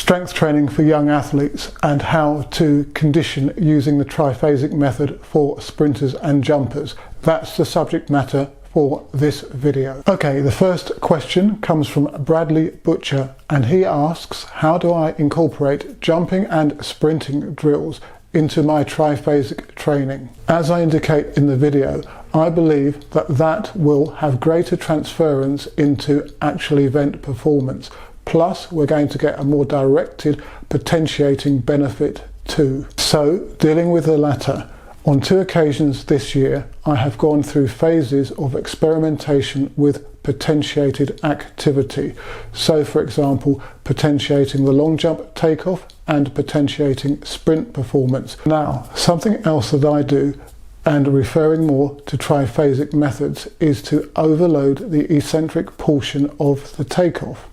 strength training for young athletes and how to condition using the triphasic method for sprinters and jumpers. That's the subject matter for this video. Okay, the first question comes from Bradley Butcher, and he asks, how do I incorporate jumping and sprinting drills into my triphasic training? As I indicate in the video, I believe that will have greater transference into actual event performance. Plus, we're going to get a more directed potentiating benefit too. So, dealing with the latter, on 2 occasions this year, I have gone through phases of experimentation with potentiated activity. So, for example, potentiating the long jump takeoff and potentiating sprint performance. Now, something else that I do, and referring more to triphasic methods, is to overload the eccentric portion of the takeoff.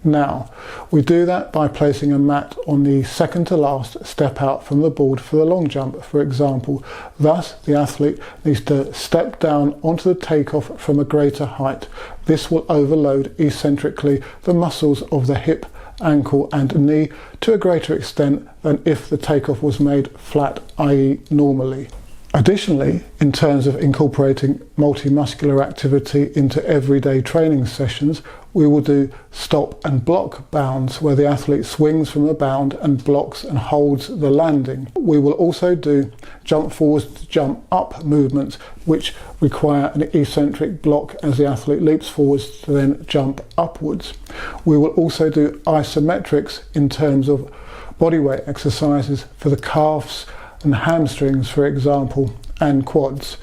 Now, we do that by placing a mat on the second to last step out from the board for the long jump, for example. Thus, the athlete needs to step down onto the takeoff from a greater height. This will overload eccentrically the muscles of the hip, ankle and knee to a greater extent than if the takeoff was made flat, i.e. normally. Additionally, in terms of incorporating multi-muscular activity into everyday training sessions, we will do stop and block bounds where the athlete swings from a bound and blocks and holds the landing. We will also do jump forwards to jump up movements which require an eccentric block as the athlete leaps forwards to then jump upwards. We will also do isometrics in terms of bodyweight exercises for the calves and hamstrings, for example, and quads.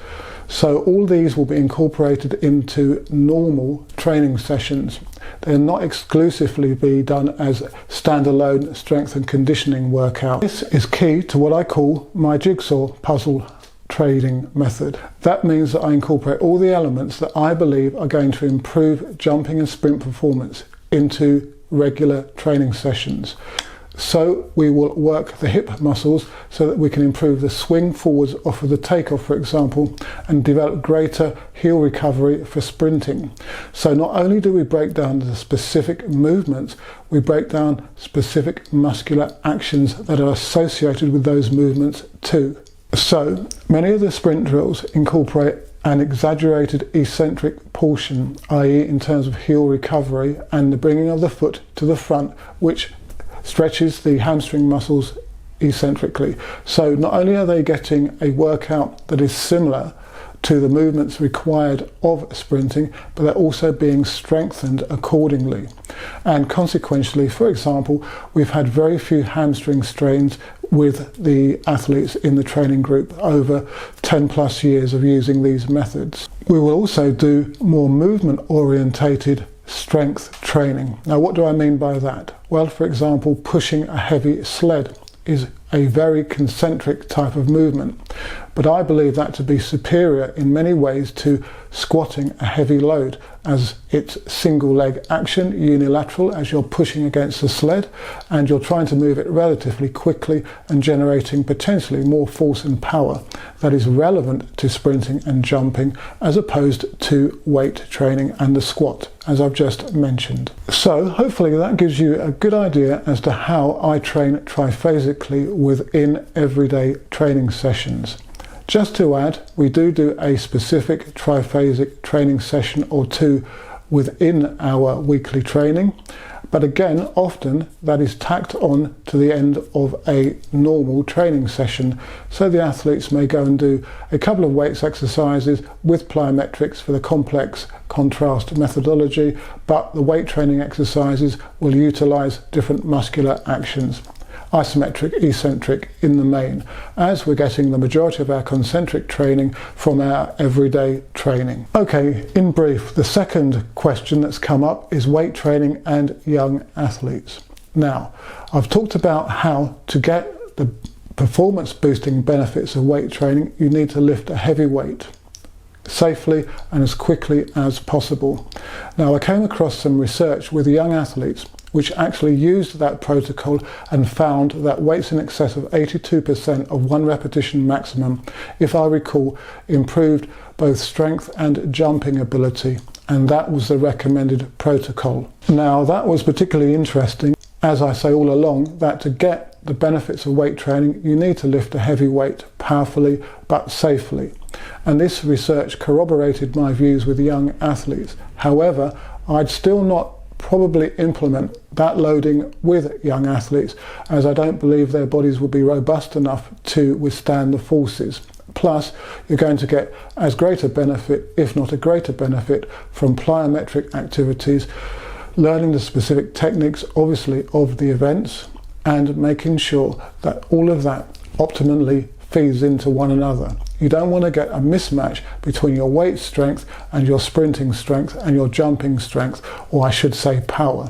So all these will be incorporated into normal training sessions. They'll not exclusively be done as standalone strength and conditioning workout. This is key to what I call my jigsaw puzzle training method. That means that I incorporate all the elements that I believe are going to improve jumping and sprint performance into regular training sessions. So we will work the hip muscles so that we can improve the swing forwards off of the takeoff, for example, and develop greater heel recovery for sprinting. So not only do we break down the specific movements, we break down specific muscular actions that are associated with those movements too. So many of the sprint drills incorporate an exaggerated eccentric portion, i.e. in terms of heel recovery and the bringing of the foot to the front, which stretches the hamstring muscles eccentrically. So not only are they getting a workout that is similar to the movements required of sprinting, but they're also being strengthened accordingly. And consequently, for example, we've had very few hamstring strains with the athletes in the training group over 10 plus years of using these methods. We will also do more movement orientated strength training. Now, what do I mean by that? Well, for example, pushing a heavy sled is a very concentric type of movement, but I believe that to be superior in many ways to squatting a heavy load, as it's single leg action, unilateral, as you're pushing against the sled and you're trying to move it relatively quickly and generating potentially more force and power that is relevant to sprinting and jumping, as opposed to weight training and the squat, as I've just mentioned. So hopefully that gives you a good idea as to how I train triphasically within everyday training sessions. Just to add, we do a specific triphasic training session or two within our weekly training, but again, often that is tacked on to the end of a normal training session. So the athletes may go and do a couple of weights exercises with plyometrics for the complex contrast methodology, but the weight training exercises will utilize different muscular actions. Isometric, eccentric in the main, as we're getting the majority of our concentric training from our everyday training. Okay, in brief, the second question that's come up is weight training and young athletes. Now, I've talked about how to get the performance boosting benefits of weight training. You need to lift a heavy weight safely and as quickly as possible. Now, I came across some research with young athletes which actually used that protocol and found that weights in excess of 82% of 1 repetition maximum, if I recall, improved both strength and jumping ability, and that was the recommended protocol. Now, that was particularly interesting as I say all along, that to get the benefits of weight training, you need to lift a heavy weight powerfully but safely. And this research corroborated my views with young athletes. However, I'd still not probably implement that loading with young athletes, as I don't believe their bodies will be robust enough to withstand the forces. Plus, you're going to get as great a benefit, if not a greater benefit, from plyometric activities, learning the specific techniques, obviously, of the events, and making sure that all of that optimally feeds into one another. You don't want to get a mismatch between your weight strength and your sprinting strength and your jumping strength, or I should say power.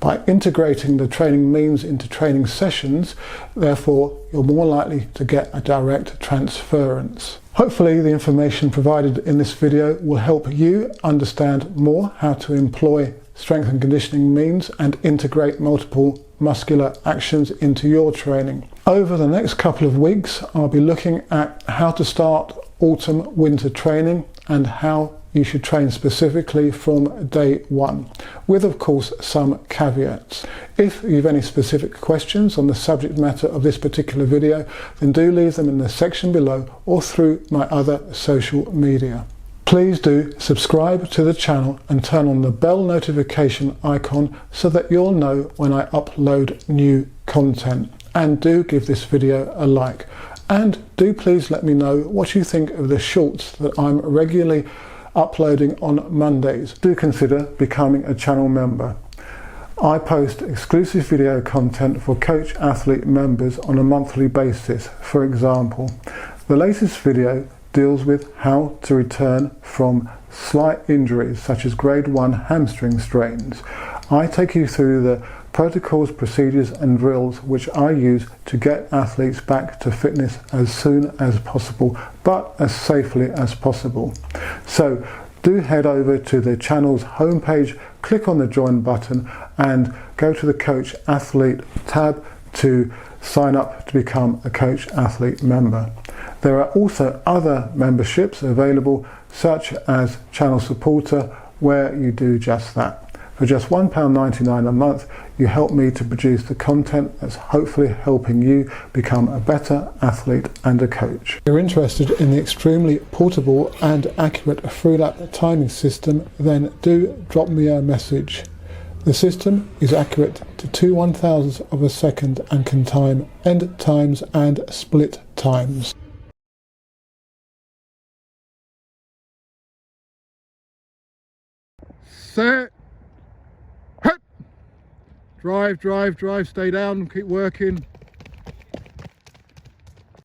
By integrating the training means into training sessions, therefore, you're more likely to get a direct transference. Hopefully the information provided in this video will help you understand more how to employ strength and conditioning means and integrate multiple muscular actions into your training. Over the next couple of weeks, I'll be looking at how to start autumn-winter training and how you should train specifically from day one, with of course some caveats. If you have any specific questions on the subject matter of this particular video, then do leave them in the section below or through my other social media. Please do subscribe to the channel and turn on the bell notification icon so that you'll know when I upload new content. And do give this video a like. And do please let me know what you think of the shorts that I'm regularly uploading on Mondays. Do consider becoming a channel member. I post exclusive video content for coach athlete members on a monthly basis. For example, the latest video deals with how to return from slight injuries such as grade 1 hamstring strains. I take you through the protocols, procedures and drills which I use to get athletes back to fitness as soon as possible, but as safely as possible. So do head over to the channel's homepage, click on the join button and go to the coach athlete tab to sign up to become a coach athlete member. There are also other memberships available, such as channel supporter, where you do just that. For just £1.99 a month, you help me to produce the content that's hopefully helping you become a better athlete and a coach. If you're interested in the extremely portable and accurate free-lap timing system, then do drop me a message. The system is accurate to 2/1000 of a second and can time end times and split times. Set. Drive, stay down, keep working.